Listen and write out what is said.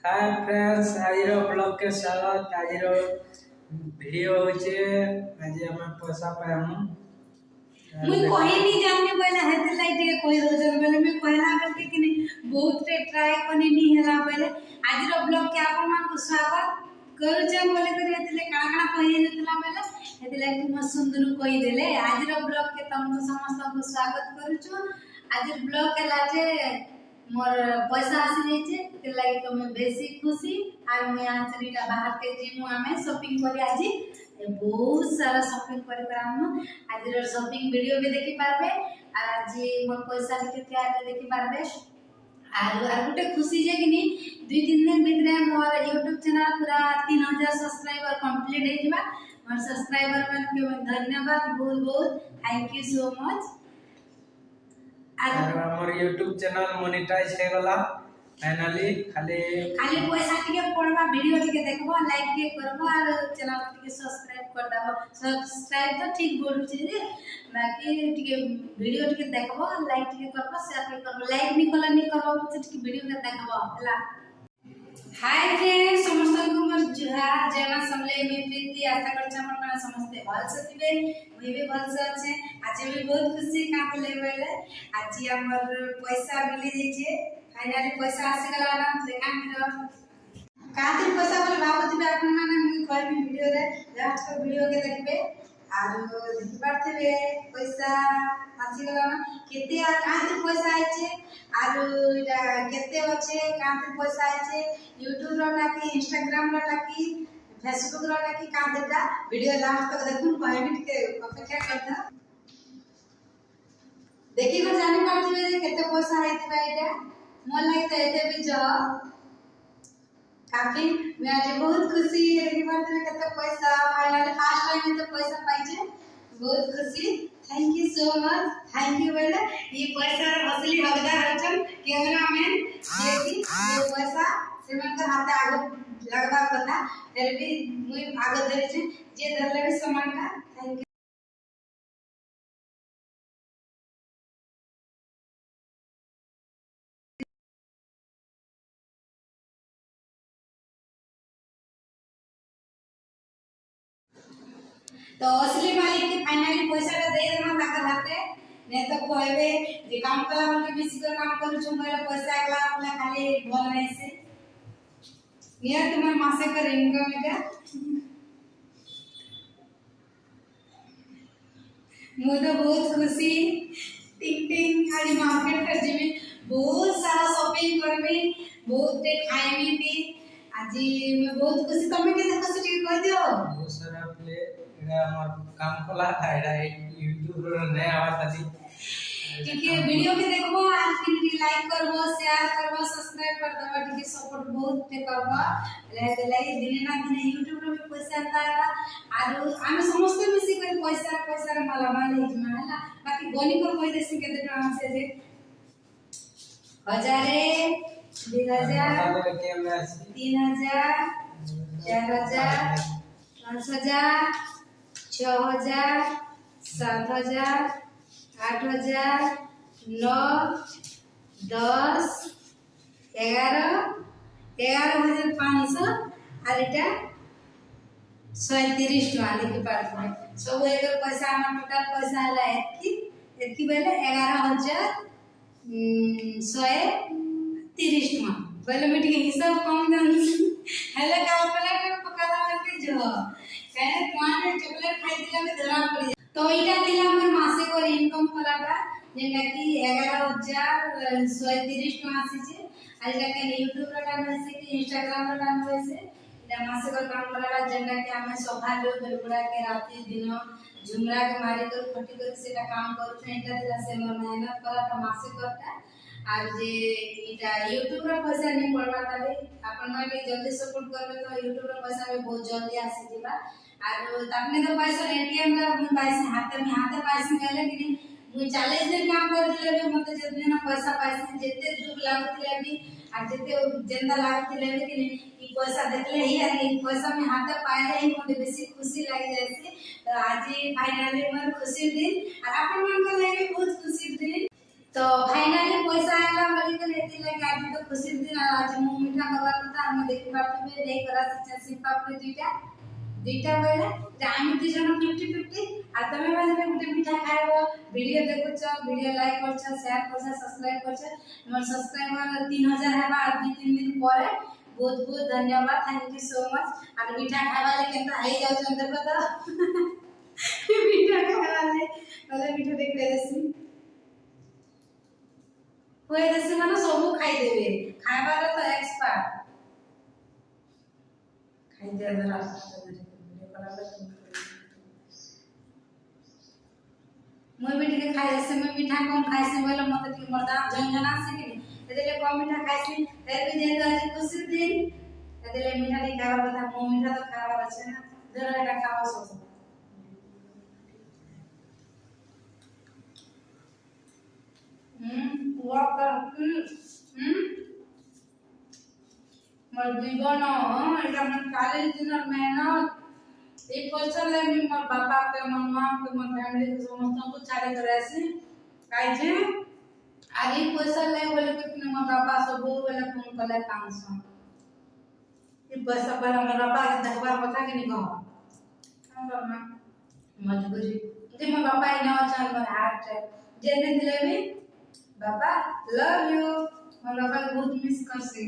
Hi friends, आज blog के स्वागत। आज वीडियो होचे आज हम पैसा पाएमु मुई कोई नहीं जानने वाला है ते लाइट के कोई रोजन वाले में कहला करके कि नहीं बहुत रे ट्राई कोनी नहीं हला पहले आज रो ब्लॉग के आपन मान को स्वागत करू छम बोले करे एतले काना काना कहि देतला पहले एतले तुम सुंदर कहि देले आज रो ब्लॉग के तुमको समस्त को स्वागत करू छु। आज ब्लॉग के लाजे मोर पैसा आसी जाइछे ते लागि तो मैं बेसी खुशी आर मैं आज चलीटा बाहर के जिमु आमे शॉपिंग करी आज बहुत सारा शॉपिंग करे करामु आज रो शॉपिंग वीडियो भी देखि पारबे आर आज मोर पैसा भी केते आके देखि पारबे आर गुटे खुशी जे कि नी 2-3 दिन भीतर मोर YouTube चैनल पूरा 3000 सब्सक्राइबर कंप्लीट हे जिबा। मोर सब्सक्राइबर मन के धन्यवाद बहुत बहुत थैंक यू सो मच। और हमर YouTube चैनल मोनेटाइज हे गला फाइनली खाली पैसा टिके पड़वा वीडियो टिके देखबो लाइक टिके करबो और चैनल टिके सब्सक्राइब कर दबो। सब्सक्राइब तो ठीक बोलु छी जे बाकी टिके वीडियो टिके देखबो लाइक टिके करबो शेयर टिके करबो लाइक नहीं करबो टिके वीडियो के देखबो हला। हाय फ्रेंड्स समस्त को मोर जुहार जय मां समले में प्रीति आशा करछ हमर माने समस्त भल से थिबे मुई भी भल से अछि। आज भी बहुत खुशी का ले बेले आज हमर पैसा मिली जेछे फाइनली पैसा आसी गला ना देखा मिलो कातिर पैसा बोले बाबूजी आपन माने मुई कहबी वीडियो रे लास्ट को वीडियो के देखबे आरो देखि पारथिबे पैसा आसी गला ना केते आ कातिर पैसा आइछे आरो इटा केते अछि कातिर पैसा आइछे YouTube रो लाकी Instagram रो लाकी Facebook रो लाकी कादिरटा वीडियो लास्ट तक देखुन कहबी के अपेक्षा करता देखि को जानि पारथिबे जे केते पैसा आइथिबा इटा मोर लागि तो एते भी जो काफी मैं आज बहुत खुशी है कि कत पैसा फाइनली फर्स्ट टाइम में तो पैसा पाइछे बहुत खुशी thank you so much thank you बेले ये पैसा असली हकदार हचन कैमरामैन देखी ये पैसा सेमन के हाथे आगो लगवा पता फिर भी मुई आगो धरे छे जे धरले भी सामान का थैंक यू। तो असली मालिक के फाइनली पैसा का दे देना ताका हाथे ने तो कहबे जे काम कला मन के बेसी कर काम करू छु मेरा पैसा एकला अपना खाली भल नहीं से नियर तुम्हार मासे कर इनकम है मुझे बहुत खुशी टिंग टिंग खाली मार्केट कर जेबी बहुत सारा शॉपिंग करबी बहुत ते खाइबी भी आज मैं बहुत खुशी तमे के खुशी ठीक कह दियो बहुत सारा प्ले हमर काम कला था YouTube रो नया आवाज आती ठीक है वीडियो के देखबो आज के लाइक करबो शेयर करबो सब्सक्राइब कर दबो ठीक है सपोर्ट बहुत पे करबो लाइक दिने ना दिने YouTube रो भी पैसा आता आरो हम समस्त मिसी कर पैसा रे माला माल हिजमा हला बाकी गनी को कोई देसी के देटा से जे 1000 2000 3000 4000 5000 6000 7000 8000 9 10 11,500 और इटा 130 टका लिखि पारबे सब एक पैसा हम टोटल पैसा हला एतकी बेले 11,130 टका पहले मैं ठीक हिसाब कम जान हला का प्लेट पकाला के जो कहे तुम्हारे चॉकलेट खाई दिला में धरा पड़ी तो इटा दिला हमर मासे को इनकम कराटा जेना कि 11,130 टका आसी छे आ जेना कि YouTube रा डाल होइसे कि Instagram रा डाल होइसे इटा मासे को काम कराटा जेना कि हमें सोफा लो बेलबुड़ा के राती दिन झुमरा के मारी कर खटी कर सेटा काम करू छ इटा दिला से मोर मेहनत कराटा मासे करता आज जे इटा YouTube रा पैसा नहीं पड़वा ताले अपन मन के जल्दी सपोर्ट करबे तो YouTube रा पैसा में बहुत जल्दी आसी जीवा और तपने तो पैसा एटीएम रा मुई पैसा हाथे पैसा गले कि मुई 40 दिन काम कर दिले मते जतने ना पैसा पैसा जेते दुख लागतिले भी और जेते जेंदा लागतिले भी कि ई पैसा देखले ही आ ई पैसा में हाथे पाइले ही मते बेसी खुशी लाग जायसे तो आज फाइनली मोर खुशी दिन और अपन मन को लागे बहुत खुशी दिन तो फाइनली पैसा आला बोली के लेती लगे आज तो खुशी दिन आज मुंह मीठा करवा था हम देखि पाते ले करा से सिंपा पे दुईटा बोले आम दी जन 50-50 आ तमे माने गुटे मीठा खाइबो वीडियो देखुछ वीडियो लाइक करछ शेयर करछ सब्सक्राइब करछ मोर सब्सक्राइबर 3000 हेबा 2-3 दिन परे बहुत बहुत धन्यवाद थैंक यू सो मच आ मीठा खावा ले केनता आई जाउ जन देखो तो मीठा खावा ले बोले मीठा देख ले देसी होय देसी माने सब खाई देबे खाइबा रे तो एक्सपर्ट खाई दे जरा मुई भी टिके खाई से मैं मीठा कम खाई से बोले मते टिके मोर दांत झंझना से कि एदेले कम मीठा खाई से तेरे भी जेन आज खुशी दिन एदेले मीठा नी खावा बता मो मीठा तो खावा আছে ना जरा এটা খাওয়া सब ওয়াকা मोर जीवन এটা मन काले दिन मेहनत एक क्वेश्चन ले मी मोर बापा के मोर मां के मोर फैमिली के समस्त को छाड़े करे से काई जे आगे क्वेश्चन ले बोले कि मोर बापा सब बोले फोन कले काम से ये पैसा पर मोर बापा के देखबार কথা कि नहीं कहो हम करना मजबूरी जे मोर बापा इना चाल मोर हार्ट जेने दिले भी बाबा लव यू मोर बापा बहुत मिस करसी